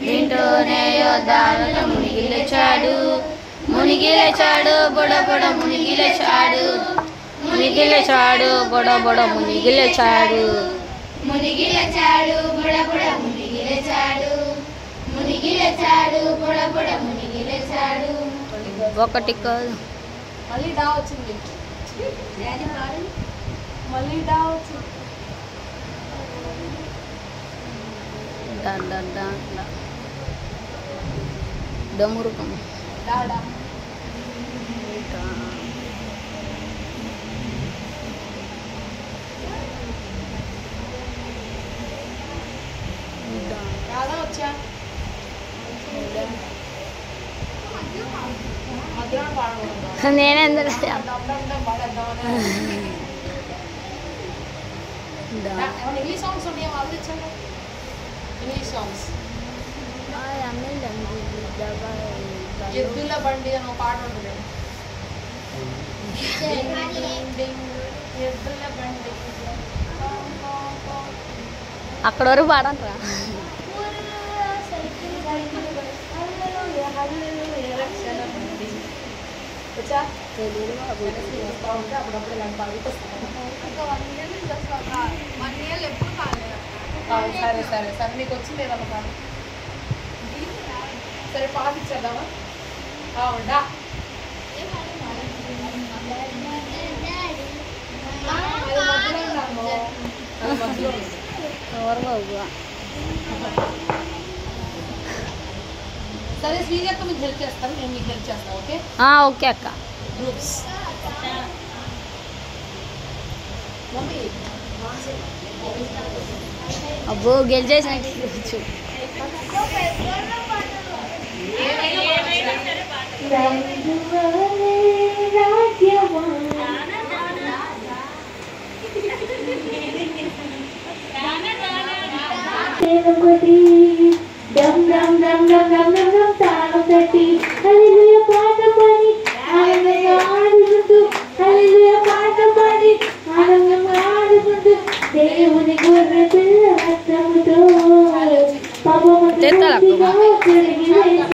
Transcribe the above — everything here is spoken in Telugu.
దీంట్లోనే యోర్దానులో మునిగి లేచాడు. మునిగి లేచాడు, బొడ బొడ మునిగి లేచాడు. మునిగి లేచాడు, బొడ బొడ మునిగి లేచాడు. మునిగి లేచాడు, బుడ బుడ మునిగి లేచాడు. మునిగి లేచాడు, బుడ బుడ మునిగి లేచాడు. ఒకటి కాదు, మళ్ళీ డా వచ్చింది. మళ్ళీ డా వచ్చింది. డమురుకం డా డా రాదా వచ్చా మధ్యాహ్నం పాడకూడదు. నేనే అందరూ ఇంగ్లీష్ సాంగ్స్ ఉన్నాయా? వాళ్ళు తెచ్చాను ఇంగ్లీష్ సాంగ్స్. ఎద్దుల బండి అని ఒక పాట ఉంటుంది. ఎద్దుల బండి అక్కడ వరకు పాడంట్రా. వచ్చా అప్పుడప్పుడు ఇలాంటి పాటలు వస్తాను. సరే సరే సరే నీకు వచ్చింది ఏదమ్మా పాట? సరే పాట ఇచ్చేద్దామా? డా సరే శ్రీజ అక్క మీకు హెల్ప్ చేస్తాను, నేను మీకు హెల్ప్ చేస్తాను. ఓకే ఓకే అక్క. గ్రూప్స్ మమ్మీ అబ్బో గెలిచేసినట్టు డమ్ డమ్ డమ్ డమ్ డమ్ డమ్ డమ్ తాళం తట్టి హల్లెలూయా పాట పాడి ఆనందంగా ఆడుకుంటూ హల్లెలూయా పాట పాడి ఆనందంగా ఆడుకుంటూ దేవుని గొర్రె పిల్ల రక్తముతో పాపము